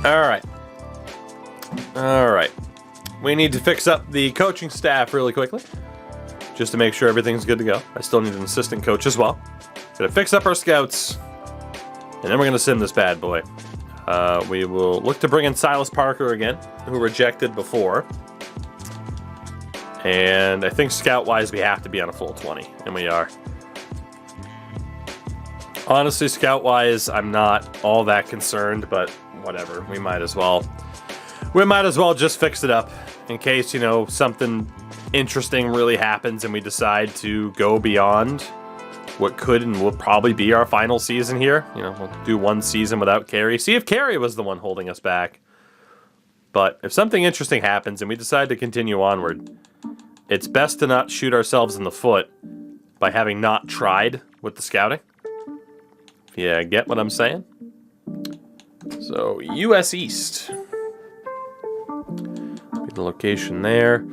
All right. We need to fix up the coaching staff really quickly, just to make sure everything's good to go. I still need an assistant coach as well. Gonna fix up our scouts, and then we're gonna sim this bad boy. We will look to bring in Silas Parker again, who rejected before. And I think scout-wise, we have to be on a full 20, and we are. Honestly, scout-wise, I'm not all that concerned, but whatever. We might as well just fix it up in case, you know, something interesting really happens and we decide to go beyond what could and will probably be our final season here. You know, we'll do one season without Carey. See if Carey was the one holding us back. But if something interesting happens and we decide to continue onward, it's best to not shoot ourselves in the foot by having not tried with the scouting. Yeah, get what I'm saying? So, US East. Be the location there.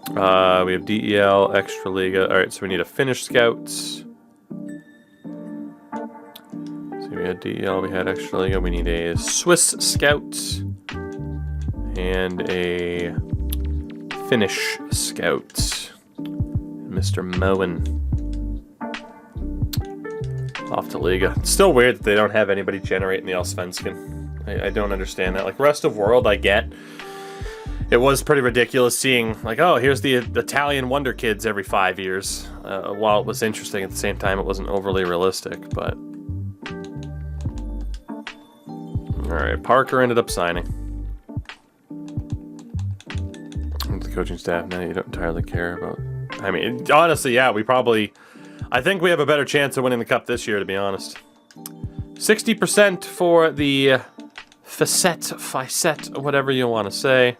We have DEL, Extraliga. Alright, so we need a Finnish Scouts. So we had DEL, we had Extraliga. We need a Swiss Scout. And a Finnish Scout. Mr. Moen. Off to Liga. It's still weird that they don't have anybody generating the Allsvenskan. I don't understand that. Like, rest of world, I get. It was pretty ridiculous seeing, like, oh, here's the Italian Wonder Kids every 5 years. While it was interesting, at the same time, it wasn't overly realistic, but... Alright, Parker ended up signing. The coaching staff, now you don't entirely care about... I mean, honestly, yeah, we probably... I think we have a better chance of winning the Cup this year, to be honest. 60% for the Facette, whatever you want to say.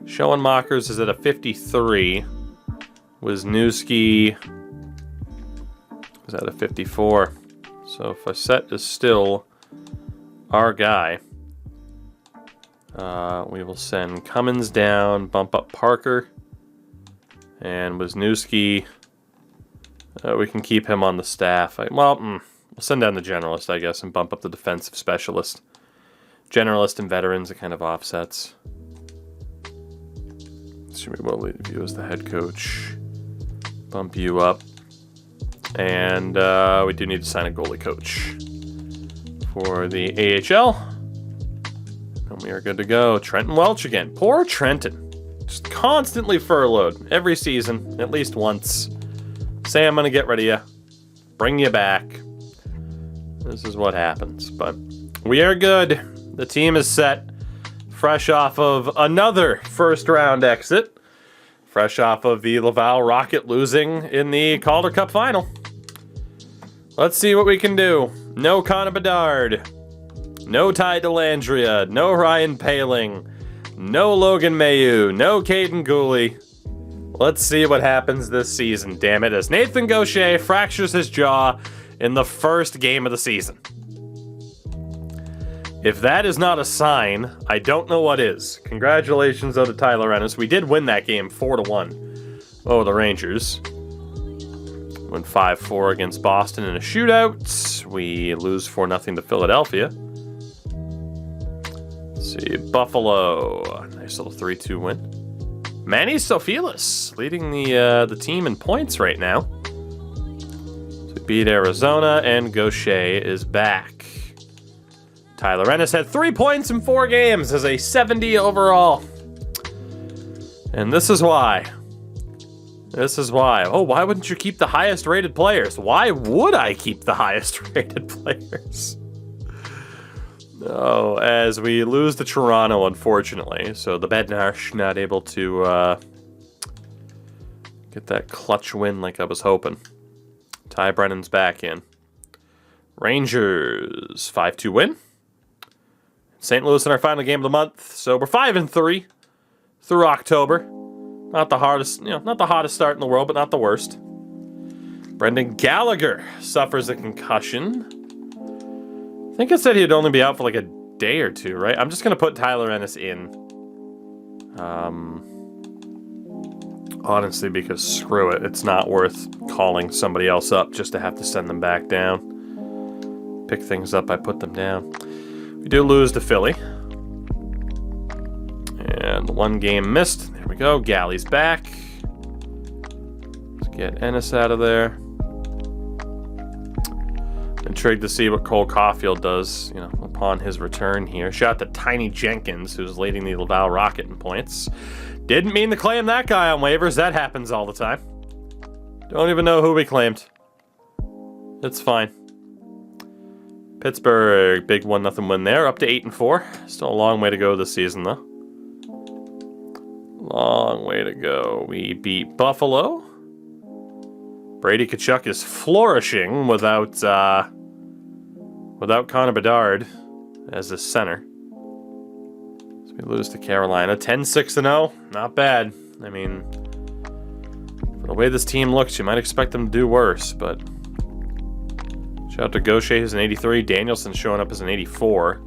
Schoenmakers is at a 53. Wisniewski is at a 54. So Facette is still our guy. We will send Cummins down, bump up Parker. And Wisniewski... we can keep him on the staff. We'll send down the generalist, I guess, and bump up the defensive specialist. Generalist and veterans are kind of offsets. So we will leave you as the head coach. Bump you up. And we do need to sign a goalie coach for the AHL. And we are good to go. Trenton Welch again. Poor Trenton. Just constantly furloughed every season, at least once. Say I'm going to get rid of you. Bring you back. This is what happens. But we are good. The team is set. Fresh off of another first-round exit. Fresh off of the Laval Rocket losing in the Calder Cup final. Let's see what we can do. No Connor Bedard. No Ty Dellandrea. No Ryan Paling. No Logan Mailloux. No Caden Gooley. Let's see what happens this season, damn it, as Nathan Gaucher fractures his jaw in the first game of the season. If that is not a sign, I don't know what is. Congratulations, though, to Tyler Ennis. We did win that game 4-1 over the Rangers. Went 5-4 against Boston in a shootout. We lose 4-0 to Philadelphia. Let's see, Buffalo. Nice little 3-2 win. Manny Sofilis leading the team in points right now. So we beat Arizona, and Gaucher is back. Tyler Ennis had 3 points in 4 games as a 70 overall. And this is why. This is why. Oh, why wouldn't you keep the highest rated players? Why would I keep the highest rated players? No, as we lose to Toronto, unfortunately. So the Bednarsh not able to get that clutch win like I was hoping. Ty Brennan's back in. Rangers, 5-2 win. St. Louis in our final game of the month. So we're 5-3 through October. Not the hardest, not the hottest start in the world, but not the worst. Brendan Gallagher suffers a concussion. I think it said he'd only be out for like a day or two, right? I'm just going to put Tyler Ennis in. Honestly, because screw it. It's not worth calling somebody else up just to have to send them back down. Pick things up, I put them down. We do lose to Philly. And one game missed. There we go. Galley's back. Let's get Ennis out of there. Intrigued to see what Cole Caulfield does, upon his return here. Shout out to Tiny Jenkins, who's leading the Laval Rocket in points. Didn't mean to claim that guy on waivers. That happens all the time. Don't even know who we claimed. It's fine. Pittsburgh, big 1-0 win there. Up to 8-4. Still a long way to go this season, though. Long way to go. We beat Buffalo. Brady Tkachuk is flourishing without Connor Bedard as his center. So we lose to Carolina. 10-6-0. Not bad. I mean, for the way this team looks, you might expect them to do worse, but shout out to Gaucher, who's an 83. Danielson showing up as an 84.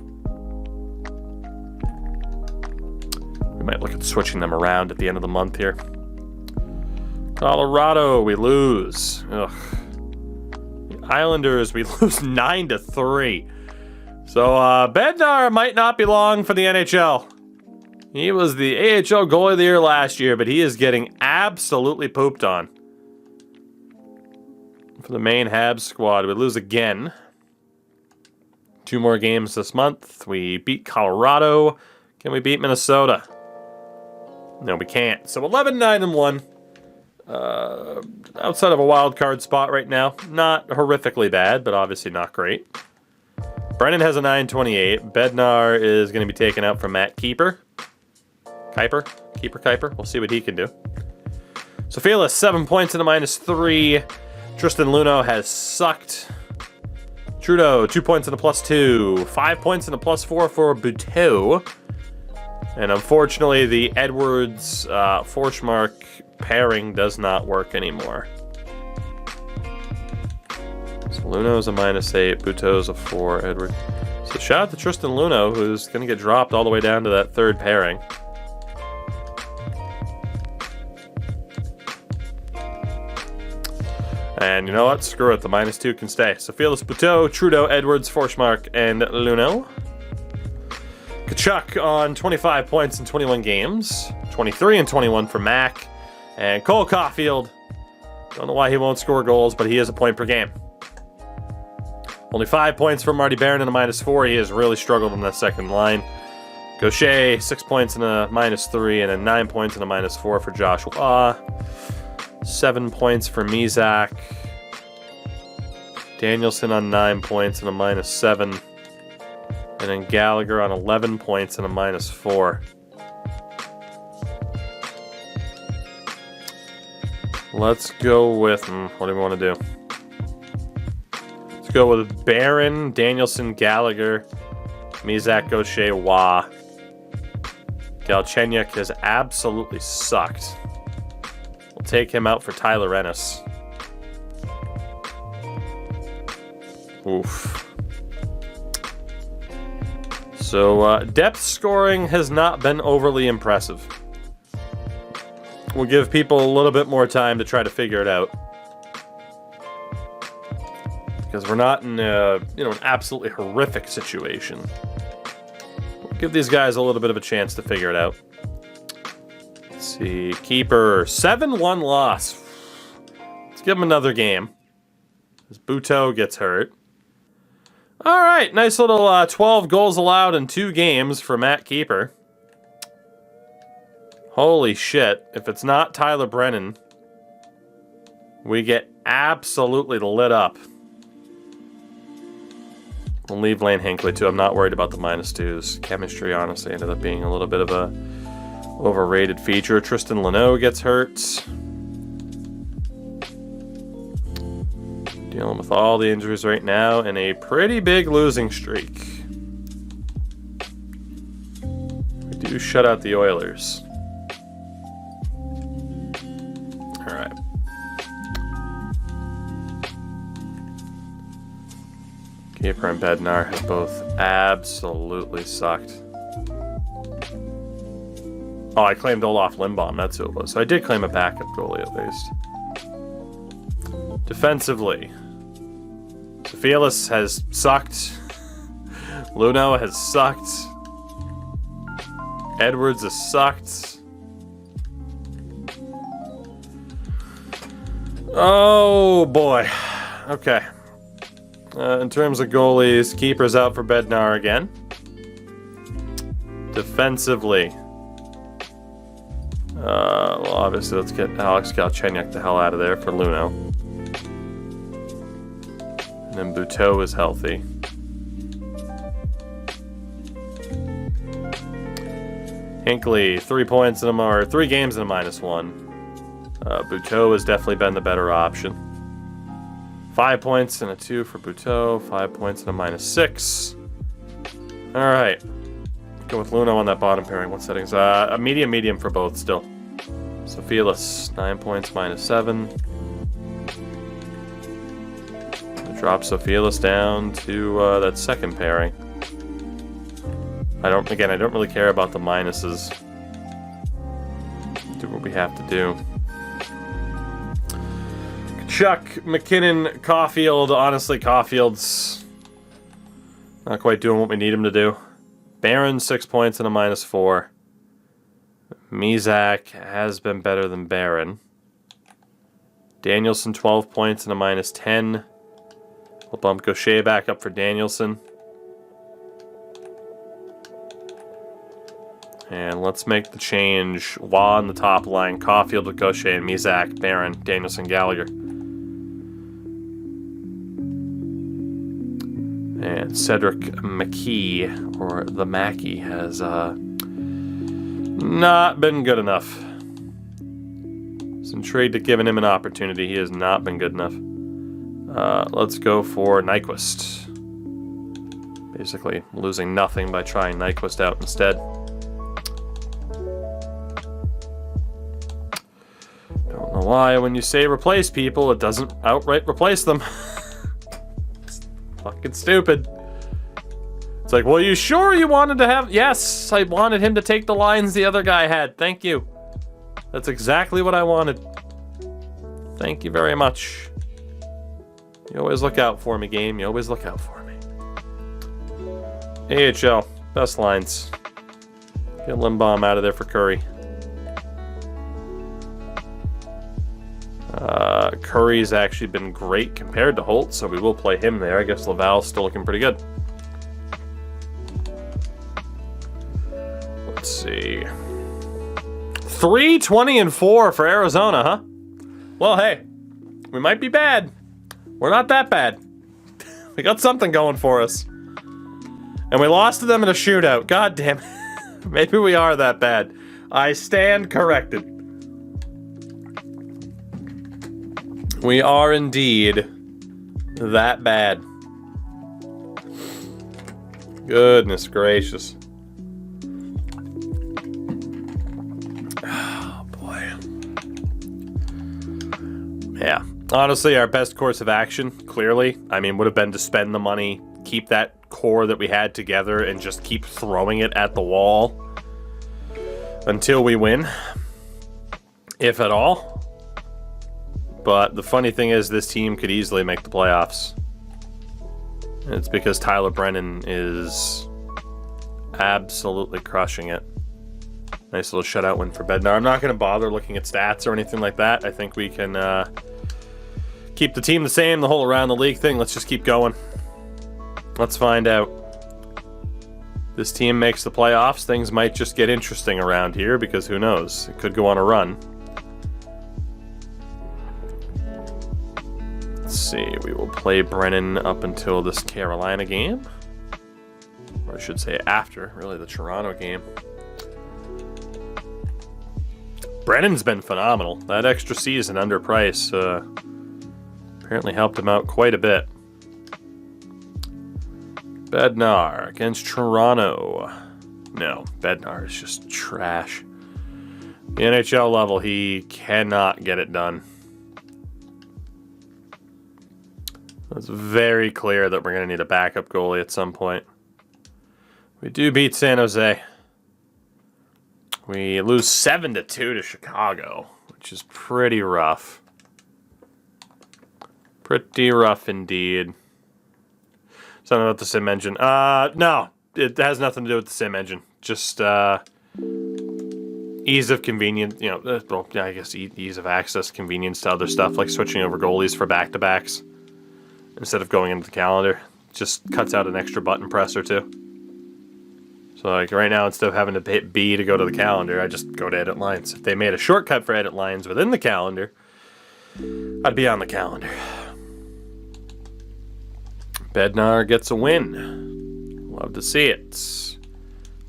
We might look at switching them around at the end of the month here. Colorado, we lose. Ugh. The Islanders, we lose 9-3. So, Bednar might not be long for the NHL. He was the AHL goalie of the year last year, but he is getting absolutely pooped on. For the main Habs squad, we lose again. 2 more games this month. We beat Colorado. Can we beat Minnesota? No, we can't. So 11-9-1. Outside of a wild card spot right now. Not horrifically bad, but obviously not great. Brennan has a 9-28. Bednar is going to be taken out for Matt Keeper. Keeper. We'll see what he can do. So Fearless, 7 points and a -3. Tristan Luneau has sucked. Trudeau, 2 points and a +2. 5 points and a +4 for Buteau. And unfortunately, the Edwards-Forsmark pairing does not work anymore. So Luneau's a -8, Buteau's a 4, Edward. So shout out to Tristan Luneau, who's going to get dropped all the way down to that 3rd pairing. And you know what? Screw it. The -2 can stay. So Fearless, Buteau, Trudeau, Edwards, Forsmark, and Luneau. Tkachuk on 25 points in 21 games. 23 and 21 for Mac. And Cole Caulfield. Don't know why he won't score goals, but he is a point per game. Only 5 points for Marty Barron and a -4. He has really struggled on that second line. Gaucher, 6 points and a -3, and then 9 points and a -4 for Joshua. 7 points for Mizak. Danielson on 9 points and a -7. And then Gallagher on 11 points and a -4. Let's go with, what do we want to do? Let's go with Barron, Danielson, Gallagher, Mizak, Gaucher, Wah. Galchenyuk has absolutely sucked. We'll take him out for Tyler Ennis. Oof. So, depth scoring has not been overly impressive. We'll give people a little bit more time to try to figure it out. Because we're not in an absolutely horrific situation. We'll give these guys a little bit of a chance to figure it out. Let's see. Keeper, 7-1 loss. Let's give him another game. As Buteau gets hurt. All right, nice little 12 goals allowed in 2 games for Matt Keeper. Holy shit, if it's not Tyler Brennan, we get absolutely lit up. We'll leave Lane Hinkley too. I'm not worried about the -2s. Chemistry honestly ended up being a little bit of a overrated feature. Tristan Luneau gets hurt. Dealing with all the injuries right now and a pretty big losing streak. We do shut out the Oilers. All right. Keeper and Bednar have both absolutely sucked. Oh, I claimed Olaf Lindbaum. That's who it was. So I did claim a backup goalie at least. Defensively, Fearless has sucked. Luno has sucked. Edwards has sucked. Oh, boy. Okay. In terms of goalies, keeper's out for Bednar again. Defensively. Well, obviously, let's get Alex Galchenyuk the hell out of there for Luno. And then Buteau is healthy. Hinkley, 3 points in or 3 games and a -1. Buteau has definitely been the better option. 5 points and a 2 for Buteau. 5 points and a -6. All right. Go with Luno on that bottom pairing. What settings? A medium for both still. Sophilis, 9 points -7. Drop Sophilis down to that second pairing. I don't really care about the minuses. Do what we have to do. Chuck, McKinnon, Caulfield. Honestly, Caulfield's not quite doing what we need him to do. Barron, 6 points and a -4. Mizak has been better than Barron. Danielson, 12 points and a -10. We'll bump Gaucher back up for Danielson. And let's make the change. Waugh on the top line. Caulfield with Gaucher and Mizak, Barron, Danielson, Gallagher. And Cedric McKee, or the Mackey, has not been good enough. Some trade to giving him an opportunity. He has not been good enough. Let's go for Nyquist. Basically losing nothing by trying Nyquist out instead. Don't know why when you say replace people, it doesn't outright replace them. Fucking stupid. It's like, well, you sure you wanted to have... Yes, I wanted him to take the lines the other guy had. Thank you. That's exactly what I wanted. Thank you very much. You always look out for me, game. You always look out for me. AHL. Best lines. Get Lindbaum out of there for Curry. Curry's actually been great compared to Holt, so we will play him there. I guess Laval's still looking pretty good. Let's see. 3-20-4 for Arizona, huh? Well, hey, we might be bad. We're not that bad. We got something going for us. And we lost to them in a shootout. God damn it. Maybe we are that bad. I stand corrected. We are indeed that bad. Goodness gracious. Oh, boy. Yeah. Honestly, our best course of action, clearly, would have been to spend the money, keep that core that we had together, and just keep throwing it at the wall until we win, if at all. But the funny thing is, this team could easily make the playoffs. And it's because Tyler Brennan is absolutely crushing it. Nice little shutout win for Bednar. I'm not going to bother looking at stats or anything like that. I think we can keep the team the same, the whole around the league thing. Let's just keep going. Let's find out. This team makes the playoffs. Things might just get interesting around here because who knows? It could go on a run. Let's see. We will play Brennan up until this Carolina game. Or I should say after, really, the Toronto game. Brennan's been phenomenal. That extra season under Price apparently helped him out quite a bit. Bednar against Toronto. No, Bednar is just trash. The NHL level, he cannot get it done. It's very clear that we're going to need a backup goalie at some point. We do beat San Jose. We lose 7-2 to Chicago, which is pretty rough. Pretty rough indeed. Something about the sim engine. No. It has nothing to do with the sim engine. Just, ease of convenience, you know, well, yeah, I guess ease of access, convenience to other stuff, like switching over goalies for back-to-backs instead of going into the calendar. Just cuts out an extra button press or two. So, like, right now, instead of having to hit B to go to the calendar, I just go to edit lines. If they made a shortcut for edit lines within the calendar, I'd be on the calendar. Bednar gets a win. Love to see it.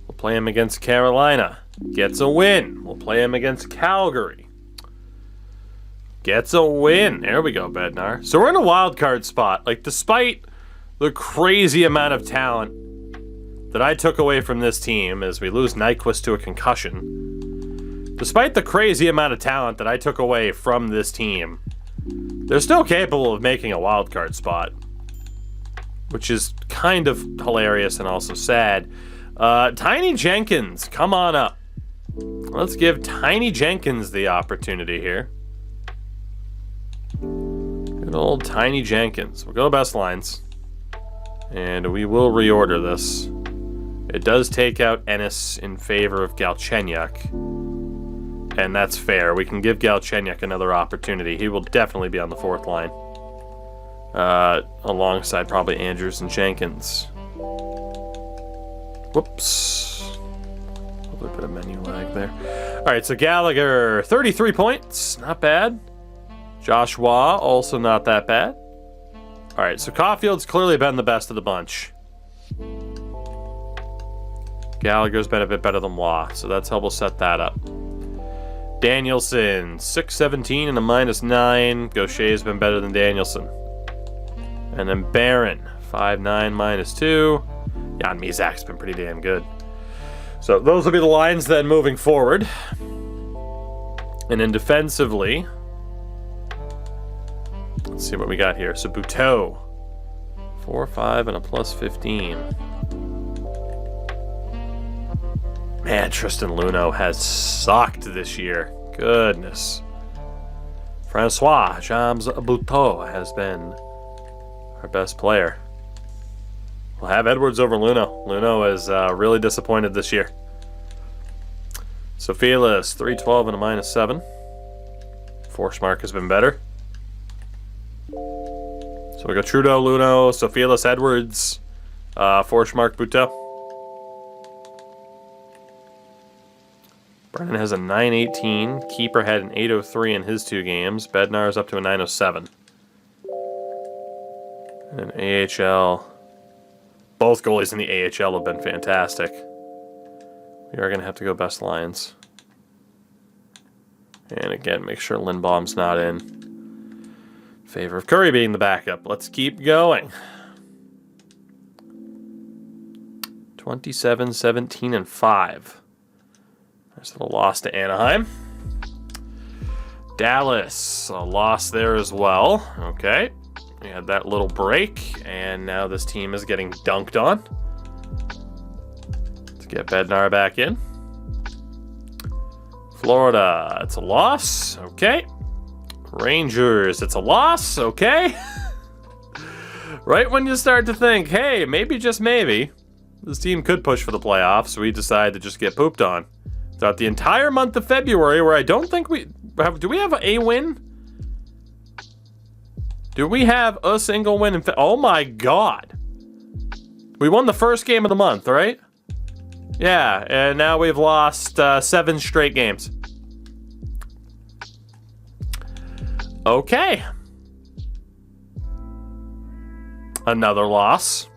We'll play him against Carolina. Gets a win. We'll play him against Calgary. Gets a win. There we go, Bednar. So we're in a wild card spot. Like, despite the crazy amount of talent that I took away from this team as we lose Nyquist to a concussion, despite the crazy amount of talent that I took away from this team, they're still capable of making a wild card spot, which is kind of hilarious and also sad. Tiny Jenkins, come on up. Let's give Tiny Jenkins the opportunity here. Good old Tiny Jenkins. We'll go best lines. And we will reorder this. It does take out Ennis in favor of Galchenyuk. And that's fair. We can give Galchenyuk another opportunity. He will definitely be on the fourth line. Alongside probably Andrews and Jenkins. Whoops. A little bit of menu lag there. Alright, so Gallagher, 33 points. Not bad. Joshua, also not that bad. Alright, so Caulfield's clearly been the best of the bunch. Gallagher's been a bit better than Waugh, so that's how we'll set that up. Danielson, 617 and a -9. Gaucher's been better than Danielson. And then Barron, 5'9", -2. Jan Mizak's been pretty damn good. So those will be the lines then moving forward. And then defensively, let's see what we got here. So Buteau, 4-5 and a +15. Man, Tristan Luneau has sucked this year. Goodness. Francois James Buteau has been our best player. We'll have Edwards over Luneau. Luneau is really disappointed this year. Sophilis, 312 and a -7. Forsmark has been better. So we got Trudeau, Luneau, Sophilis, Edwards, Forsmark, Buteau. Brennan has a 918. Keeper had an 803 in his 2 games. Bednar is up to a 907. And AHL. Both goalies in the AHL have been fantastic. We are going to have to go best lines. And again, make sure Lindbaum's not in. Favor of Curry being the backup. Let's keep going. 27, 17, and 5. There's a loss to Anaheim. Dallas, a loss there as well. Okay. We had that little break, and now this team is getting dunked on. Let's get Bednar back in. Florida, it's a loss. Okay. Rangers, it's a loss. Okay. Right when you start to think, hey, maybe, just maybe, this team could push for the playoffs, we decide to just get pooped on. Throughout the entire month of February, where I don't think we have... Do we have a win? Do we have a single win in oh my god. We won the first game of the month, right? Yeah, and now we've lost 7 straight games. Okay. Another loss.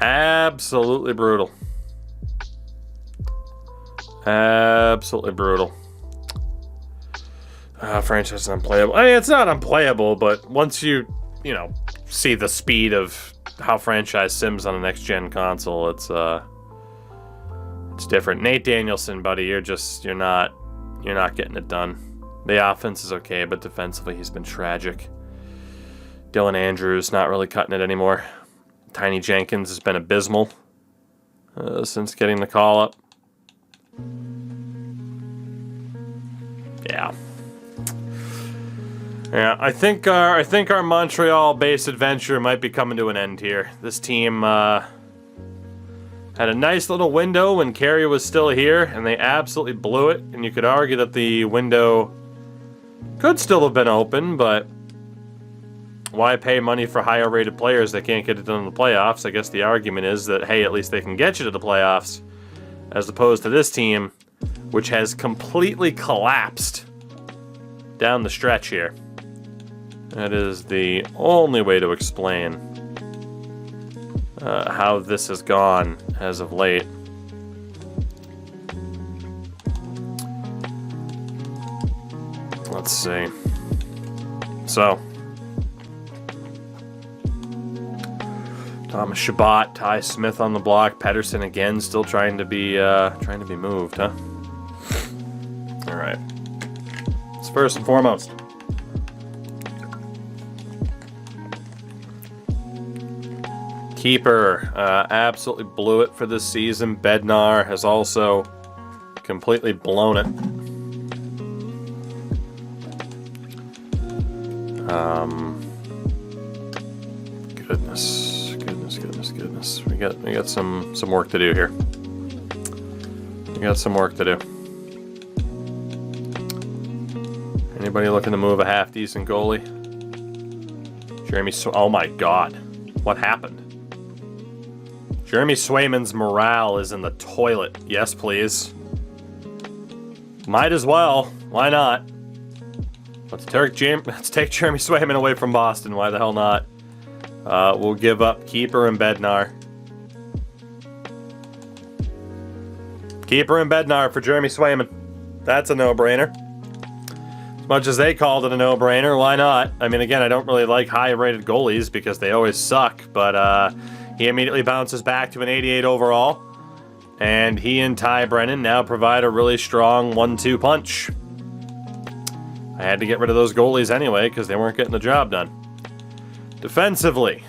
Absolutely brutal. Absolutely brutal. Franchise is unplayable. I mean, it's not unplayable, but once you see the speed of how franchise sims on a next-gen console, it's different. Nate Danielson, buddy, you're not getting it done. The offense is okay, but defensively he's been tragic. Dylan Andrews not really cutting it anymore. Tiny Jenkins has been abysmal since getting the call up. Yeah. Yeah, I think our Montreal-based adventure might be coming to an end here. This team had a nice little window when Carey was still here, and they absolutely blew it. And you could argue that the window could still have been open, but why pay money for higher-rated players that can't get it done in the playoffs? I guess the argument is that, hey, at least they can get you to the playoffs, as opposed to this team, which has completely collapsed down the stretch here. That is the only way to explain how this has gone as of late. Let's see. So, Thomas Chabot, Ty Smith on the block, Pedersen again, still trying to be moved, huh? All right. It's first and foremost. Keeper absolutely blew it for this season. Bednar has also completely blown it. Goodness. We got some work to do here. We got some work to do. Anybody looking to move a half decent goalie? Oh my God, what happened? Jeremy Swayman's morale is in the toilet. Yes, please. Might as well. Why not? Let's take Jeremy Swayman away from Boston. Why the hell not? We'll give up Keeper and Bednar. Keeper and Bednar for Jeremy Swayman. That's a no-brainer. As much as they called it a no-brainer, why not? I mean, again, I don't really like high-rated goalies because they always suck, but he immediately bounces back to an 88 overall, and he and Ty Brennan now provide a really strong 1-2 punch. I had to get rid of those goalies anyway because they weren't getting the job done. Defensively,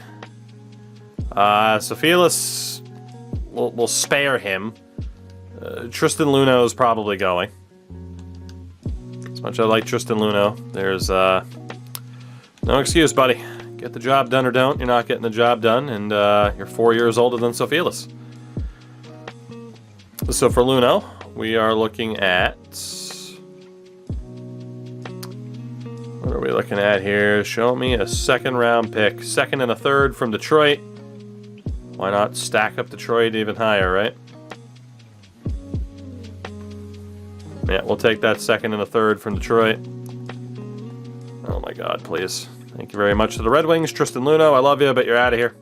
Sofilis, we'll spare him. Tristan Luneau is probably going. As much as I like Tristan Luneau, there's no excuse, buddy. Get the job done or don't. You're not getting the job done, and you're 4 years older than Sofilis. So for Luneau, we are looking at... What are we looking at here? Show me a second-round pick. Second and a third from Detroit. Why not stack up Detroit even higher, right? Yeah, we'll take that second and a third from Detroit. Oh my God, please. Thank you very much to the Red Wings. Tristan Luneau, I love you, but you're out of here.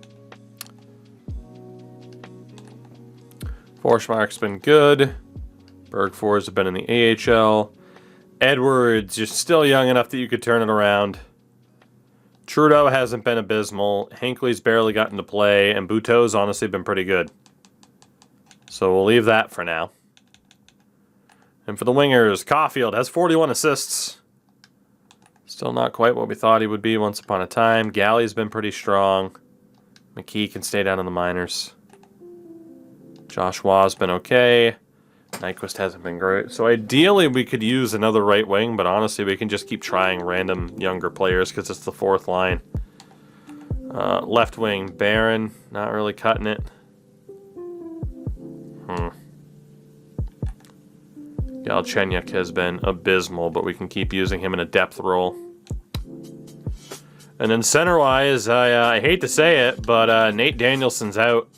Forsmark's been good. Bergfors have been in the AHL. Edwards, you're still young enough that you could turn it around. Trudeau hasn't been abysmal. Hinckley's barely gotten to play, and Buteau's honestly been pretty good. So we'll leave that for now. And for the wingers, Caulfield has 41 assists. Still not quite what we thought he would be once upon a time. Galley's been pretty strong. McKee can stay down in the minors. Josh Waugh's been okay. Nyquist hasn't been great. So ideally we could use another right wing, but honestly we can just keep trying random younger players because it's the fourth line. Left wing, Barron, not really cutting it. Galchenyuk has been abysmal, but we can keep using him in a depth role. And then center-wise, I hate to say it, but Nate Danielson's out.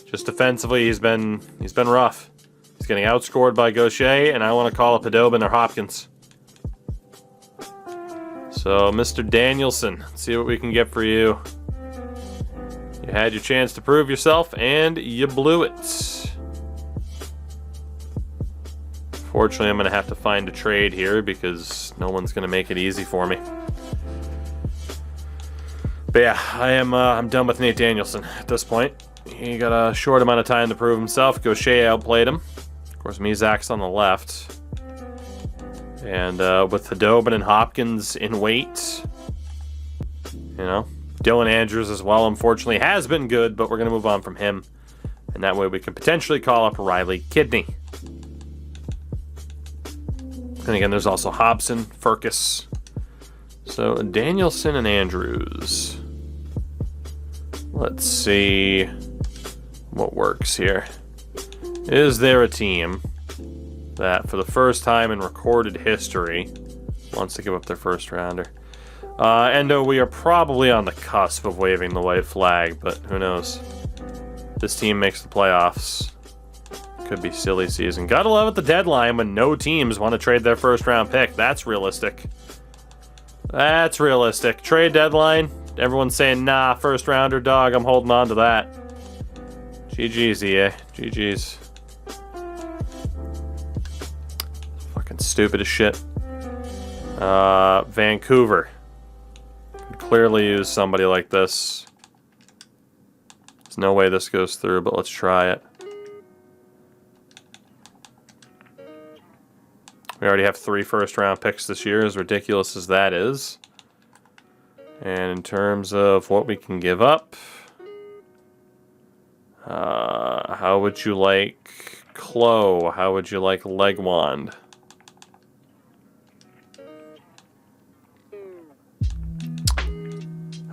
Just defensively, he's been rough. He's getting outscored by Gaucher, and I want to call up Padobin or Hopkins. So, Mr. Danielson, let's see what we can get for you. You had your chance to prove yourself, and you blew it. Fortunately, I'm going to have to find a trade here because no one's going to make it easy for me. But yeah, I'm done with Nate Danielson at this point. He got a short amount of time to prove himself. Gaucher outplayed him. Of course, Mizak's on the left. And with Hudobin and Hopkins in weight, you know, Dylan Andrews as well, unfortunately, has been good, but we're going to move on from him. And that way we can potentially call up Riley Kidney. And again, there's also Hobson, Furcus. So Danielson and Andrews. Let's see what works here. Is there a team that, for the first time in recorded history, wants to give up their first rounder? Endo, we are probably on the cusp of waving the white flag, but who knows? This team makes the playoffs. Could be silly season. Gotta love at the deadline when no teams want to trade their first round pick. That's realistic. That's realistic. Trade deadline. Everyone's saying, nah, first rounder, dog. I'm holding on to that. GG's, EA. GG's. Fucking stupid as shit. Vancouver. Could clearly use somebody like this. There's no way this goes through, but let's try it. We already have 3 first-round picks this year, as ridiculous as that is. And in terms of what we can give up, how would you like Klo? How would you like Legwand?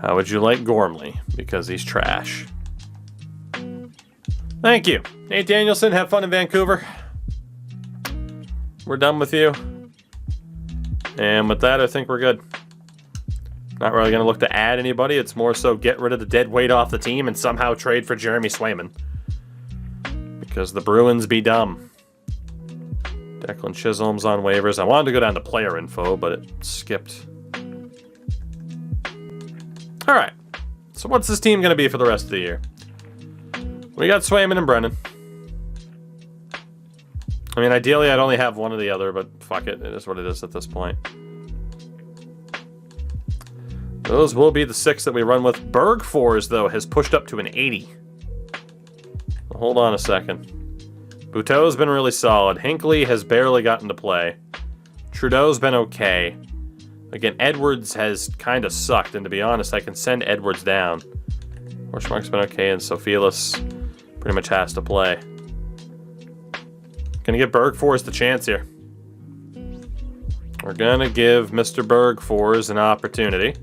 How would you like Gormley? Because he's trash. Thank you. Nate Danielson, have fun in Vancouver. We're done with you. And with that, I think we're good. Not really going to look to add anybody. It's more so get rid of the dead weight off the team and somehow trade for Jeremy Swayman. Because the Bruins be dumb. Declan Chisholm's on waivers. I wanted to go down to player info, but it skipped. Alright. So what's this team going to be for the rest of the year? We got Swayman and Brennan. I mean, ideally, I'd only have one or the other, but fuck it. It is what it is at this point. Those will be the 6 that we run with. Bergfors, though, has pushed up to an 80. Well, hold on a second. Buteau's been really solid. Hinckley has barely gotten to play. Trudeau's been okay. Again, Edwards has kind of sucked, and to be honest, I can send Edwards down. Horsemark's been okay, and Sophilis pretty much has to play. Gonna give Bergfors the chance here. We're gonna give Mr. Bergfors an opportunity.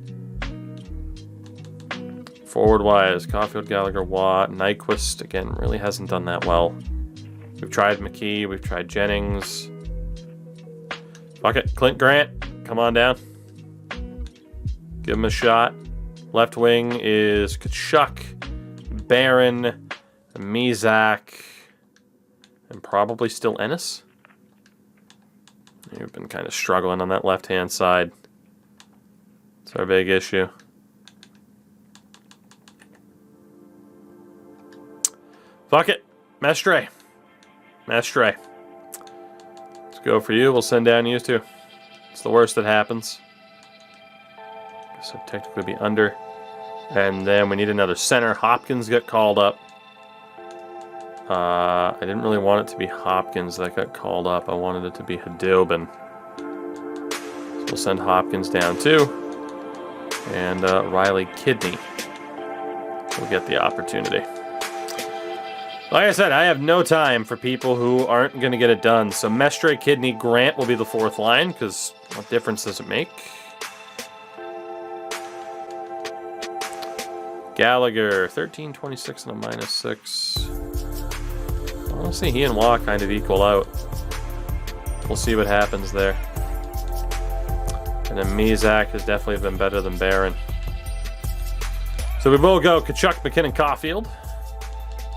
Forward-wise, Caulfield, Gallagher, Watt, Nyquist, again, really hasn't done that well. We've tried McKee, we've tried Jennings. Fuck it, Clint Grant, come on down. Give him a shot. Left wing is Kachuk, Barron, Mizak, and probably still Ennis. You've been kind of struggling on that left-hand side. It's our big issue. Fuck it. Mestre. Mestre. Let's go for you. We'll send down you too. It's the worst that happens. So technically be under. And then we need another center. Hopkins got called up. I didn't really want it to be Hopkins that got called up. I wanted it to be Hudobin. So we'll send Hopkins down too. And Riley Kidney will get the opportunity. Like I said, I have no time for people who aren't going to get it done. So Mestre, Kidney, Grant will be the 4th line, because what difference does it make? Gallagher, 13, 26, and a -6. Honestly, he and Waugh kind of equal out. We'll see what happens there. And then Mizak has definitely been better than Barron. So we will go Kachuk, McKinnon, Caulfield.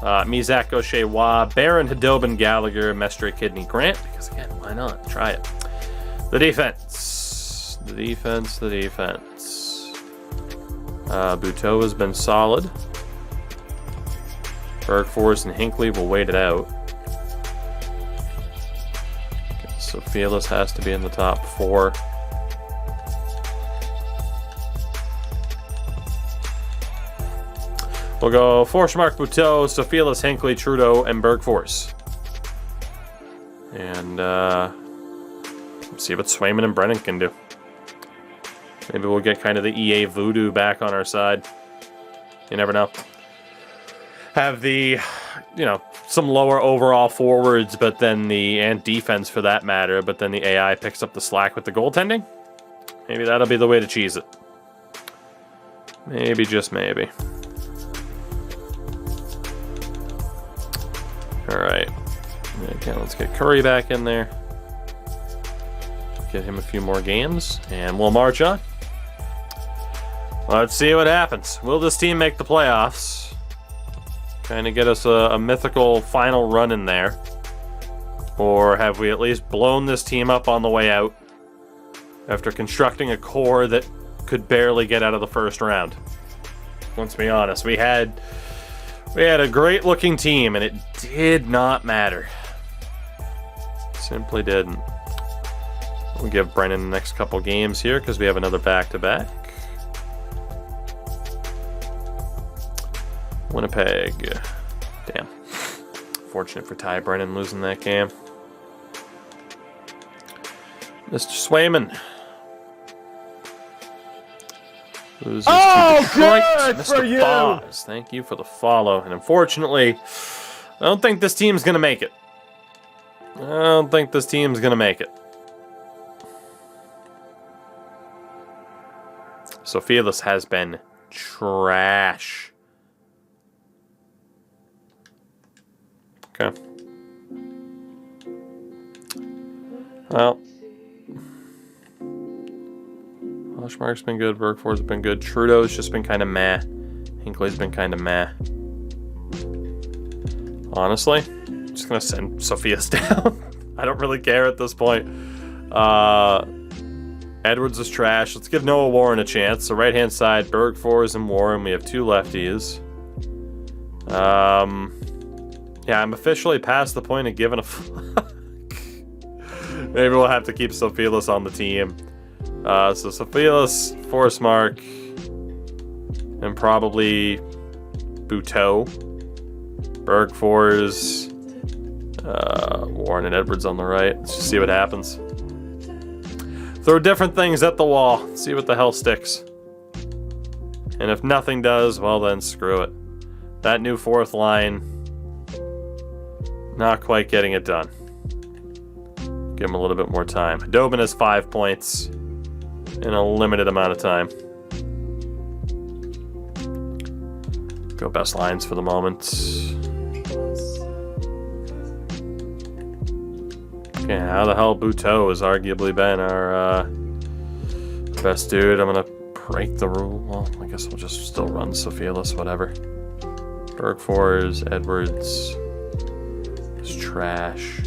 Mizak, O'Shea, Waugh, Barron, Hudobin, Gallagher, Mestre, Kidney, Grant. Because again, why not? Try it. The defense. The defense. Buteau has been solid. Bergfors and Hinckley will wait it out. Okay, so Fearless has to be in the top 4. We'll go Forsmark, Buteau, Sophilis, Hinckley, Trudeau, and Bergfors. And See what Swayman and Brennan can do. Maybe we'll get kind of the EA voodoo back on our side. You never know. Have the, some lower overall forwards, but then and defense for that matter, but then the AI picks up the slack with the goaltending. Maybe that'll be the way to cheese it. Maybe, just maybe. All right. Okay, let's get Curry back in there. Get him a few more games, and we'll march on. Let's see what happens. Will this team make the playoffs? Kind of get us a mythical final run in there. Or have we at least blown this team up on the way out after constructing a core that could barely get out of the first round? Let's be honest. We had a great looking team, and it did not matter. Simply didn't. We'll give Brennan the next couple games here because we have another back-to-back. Winnipeg. Damn. Fortunate for Ty Brennan losing that game. Mr. Swayman. Loses to Detroit. Good Mr. for you! Boz, thank you for the follow. And unfortunately, I don't think this team's going to make it. Sophialis has been trash. Okay. Well. Poshmark's been good. Bergford's been good. Trudeau's just been kind of meh. Hinckley's been kind of meh. Honestly, I'm just going to send Sophia's down. I don't really care at this point. Edwards is trash. Let's give Noah Warren a chance. So right-hand side, Bergfors and Warren. We have two lefties. Yeah, I'm officially past the point of giving a fuck. Maybe we'll have to keep Sophialis on the team. So Sophialis, Forsmark, and probably Buteau. Bergfors, Warren and Edwards on the right. Let's just see what happens. Throw different things at the wall. See what the hell sticks. And if nothing does, well then screw it. That new fourth line, not quite getting it done. Give him a little bit more time. Dobin has 5 points in a limited amount of time. Go best lines for the moment. Okay, how the hell Buteau has arguably been our best dude. I'm gonna break the rule. Well, I guess we'll just still run Sophialis, whatever. Bergfors, Edwards is trash.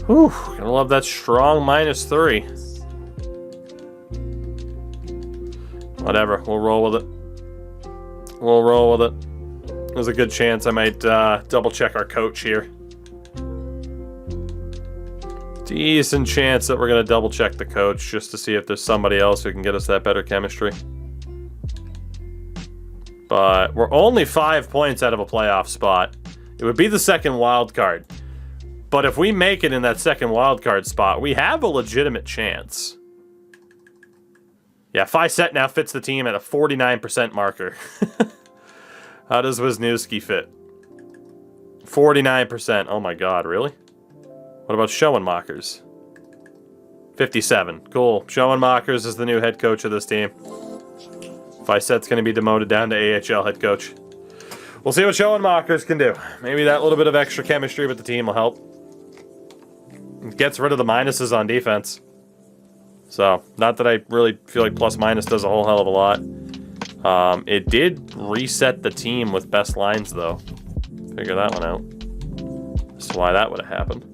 Whew, gonna love that strong -3. Whatever, we'll roll with it. There's a good chance I might double check our coach here. Decent chance that we're gonna double check the coach just to see if there's somebody else who can get us that better chemistry. But we're only 5 points out of a playoff spot. It would be the second wild card. But if we make it in that second wild card spot, we have a legitimate chance. Yeah, Fisett now fits the team at a 49% marker. How does Wisniewski fit? 49%. Oh my god, really? What about Schoenmakers? 57. Cool. Schoenmakers is the new head coach of this team. Fisett's going to be demoted down to AHL head coach. We'll see what Schoenmakers can do. Maybe that little bit of extra chemistry with the team will help. It gets rid of the minuses on defense. So, not that I really feel like plus-minus does a whole hell of a lot. It did reset the team with best lines, though. Figure that one out. That's why that would have happened.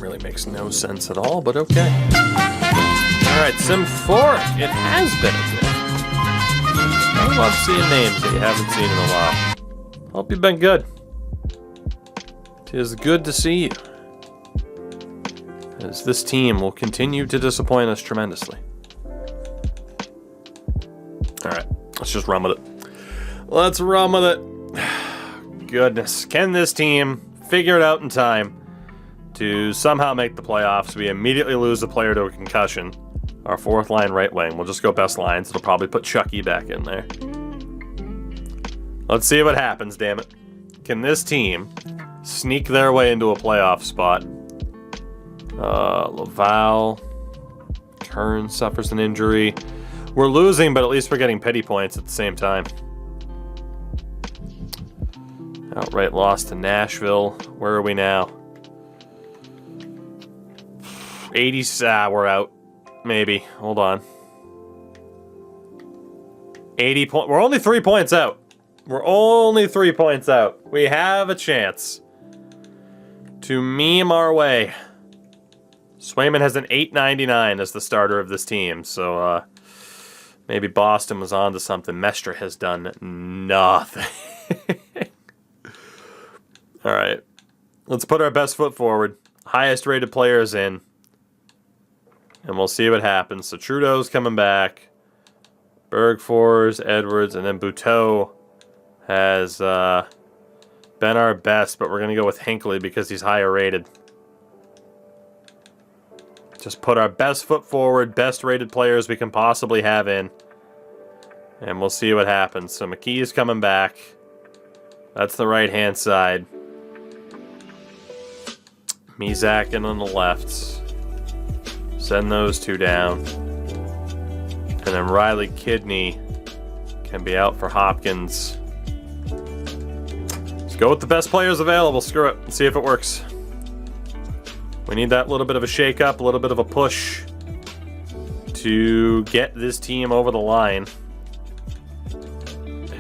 Really makes no sense at all, but okay. Alright, Symphoric. It has been a bit. I love seeing names that you haven't seen in a while. Hope you've been good. Tis good to see you. As this team will continue to disappoint us tremendously. Alright, let's just run with it. Let's run with it. Goodness, can this team figure it out in time to somehow make the playoffs. We immediately lose a player to a concussion. Our fourth line right wing. We'll just go best lines. It'll probably put Chucky back in there. Let's see what happens, damn it. Can this team sneak their way into a playoff spot? Laval. Kern suffers an injury. We're losing, but at least we're getting pity points at the same time. Outright loss to Nashville. Where are we now? 80. We're out. Maybe. Hold on. 80 points. We're only 3 points out. We're only 3 points out. We have a chance to meme our way. Swayman has an 899 as the starter of this team, so maybe Boston was on to something. Mestre has done nothing. All right. Let's put our best foot forward. Highest rated players in. And we'll see what happens. So Trudeau's coming back. Bergfors, Edwards, and then Buteau has been our best, but we're going to go with Hinckley because he's higher rated. Just put our best foot forward, best rated players we can possibly have in. And we'll see what happens. So McKee is coming back. That's the right-hand side. Mizak in on the left. Send those two down. And then Riley Kidney can be out for Hopkins. Let's go with the best players available. Screw it. Let's see if it works. We need that little bit of a shake-up, a little bit of a push to get this team over the line.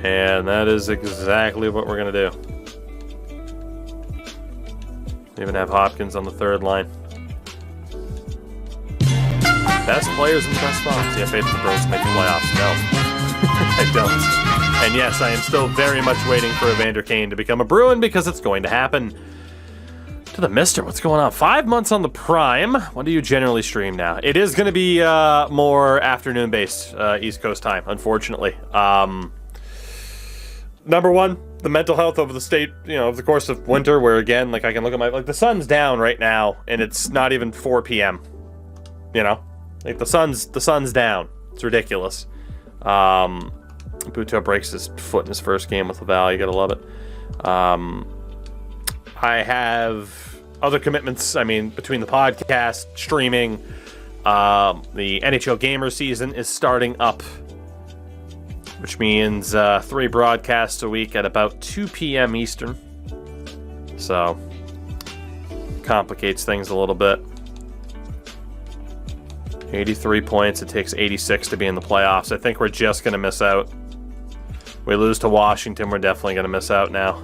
And that is exactly what we're going to do. Even have Hopkins on the third line. Best players in the best spots. Do you have faith in the Bros to make the playoffs? No. I don't. And yes, I am still very much waiting for Evander Kane to become a Bruin because it's going to happen. To the Mister, what's going on? 5 months on the Prime. When do you generally stream now? It is going to be more afternoon-based East Coast time, unfortunately. Number one, the mental health of the state, of the course of winter, where again, like I can look at the sun's down right now, and it's not even 4 p.m. Like the sun's down. It's ridiculous. Buteau breaks his foot in his first game with Laval. You gotta love it. I have other commitments. I mean, between the podcast, streaming, the NHL Gamer season is starting up, which means 3 broadcasts a week at about 2 p.m. Eastern. So, complicates things a little bit. 83 points. It takes 86 to be in the playoffs. I think we're just going to miss out. We lose to Washington, we're definitely going to miss out now.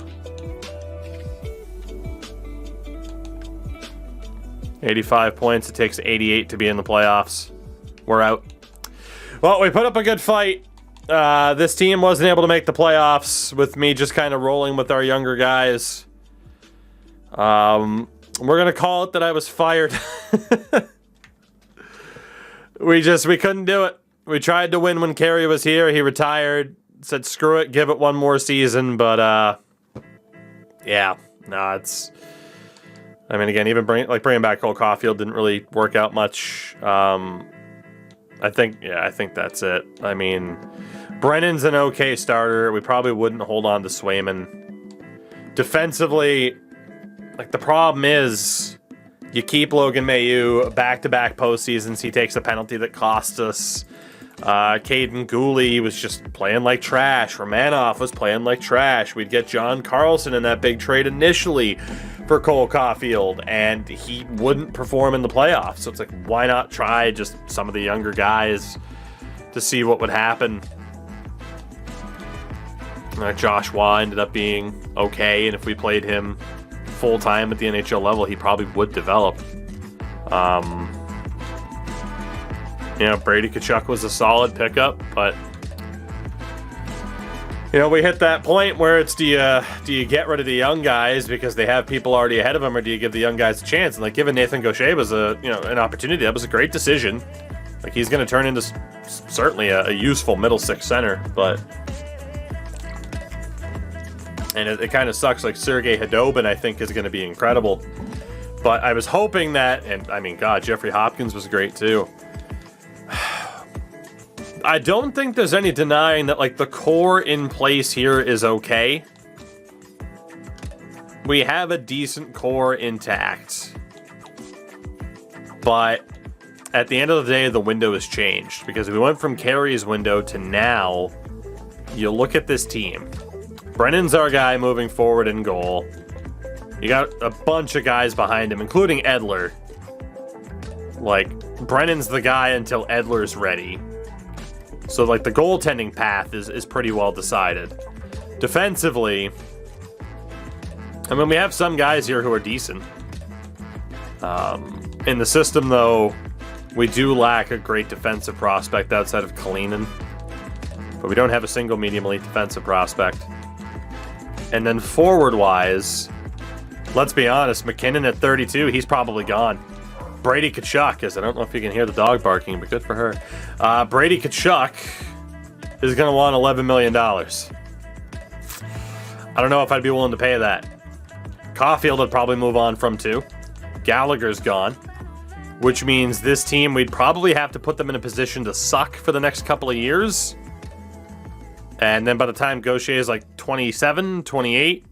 85 points. It takes 88 to be in the playoffs. We're out. Well, we put up a good fight. This team wasn't able to make the playoffs with me just kind of rolling with our younger guys. We're going to call it that I was fired. We couldn't do it. We tried to win when Carey was here. He retired. Said, screw it, give it one more season. But, yeah. No, it's... I mean, again, even bringing back Cole Caulfield didn't really work out much. I think that's it. I mean, Brennan's an okay starter. We probably wouldn't hold on to Swayman. Defensively, the problem is you keep Logan Mailloux back-to-back postseasons. He takes a penalty that costs us. Caden Gooley was just playing like trash. Romanoff was playing like trash. We'd get John Carlson in that big trade initially for Cole Caulfield, and he wouldn't perform in the playoffs. So it's like, why not try just some of the younger guys to see what would happen? Josh Waugh ended up being okay, and if we played him full-time at the NHL level, he probably would develop. Brady Tkachuk was a solid pickup, but we hit that point where it's do you get rid of the young guys because they have people already ahead of them, or do you give the young guys a chance? And giving Nathan Gaucher was an opportunity. That was a great decision. He's going to turn into certainly a useful middle six center, but And it kind of sucks. Like, Sergei Khudobin, I think, is going to be incredible. But I was hoping that, and I mean, God, Jeffrey Hopkins was great too. I don't think there's any denying that, like, the core in place here is okay. We have a decent core intact. But at the end of the day, the window has changed. Because we went from Carey's window to now, you look at this team. Brennan's our guy moving forward in goal. You got a bunch of guys behind him, including Edler. Like, Brennan's the guy until Edler's ready. So, like, the goaltending path is pretty well decided. Defensively, I mean, we have some guys here who are decent. In the system, though, we do lack a great defensive prospect outside of Kalinin. But we don't have a single medium elite defensive prospect. And then forward-wise, let's be honest, McKinnon at 32, he's probably gone. Brady Tkachuk is, I don't know if you can hear the dog barking, but good for her. Brady Tkachuk is going to want $11 million. I don't know if I'd be willing to pay that. Caulfield would probably move on from too. Gallagher's gone, which means this team, we'd probably have to put them in a position to suck for the next couple of years. And then by the time Gaucher is like 27, 28,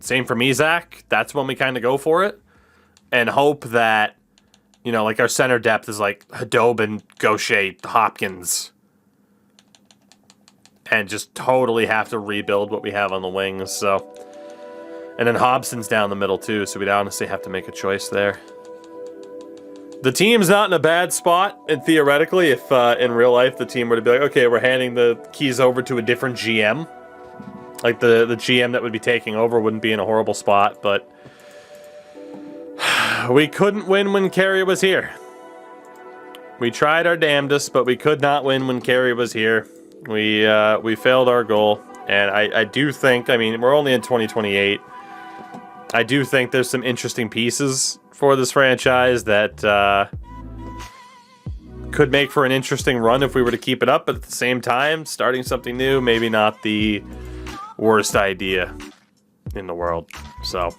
same for Mizak, that's when we kind of go for it. And hope that, you know, like our center depth is like Khudobin, Gaucher, Hopkins. And just totally have to rebuild what we have on the wings, so. And then Hobson's down the middle too, so we'd honestly have to make a choice there. The team's not in a bad spot, and theoretically, if in real life the team were to be like, okay, we're handing the keys over to a different GM, like the GM that would be taking over wouldn't be in a horrible spot, but we couldn't win when Carey was here. We tried our damnedest, but we could not win when Carey was here. We failed our goal, and I do think, I mean, we're only in 2028. I do think there's some interesting pieces for this franchise that could make for an interesting run if we were to keep it up, but at the same time, starting something new, maybe not the worst idea in the world. So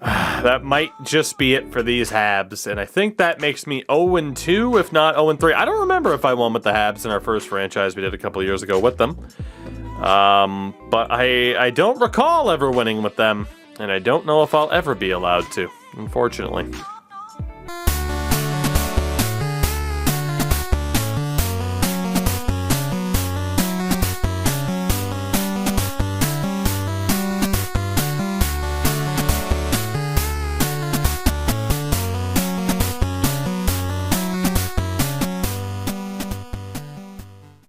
that might just be it for these Habs, and I think that makes me 0-2, if not 0-3. I don't remember if I won with the Habs in our first franchise we did a couple years ago with them. But I don't recall ever winning with them, and I don't know if I'll ever be allowed to, unfortunately.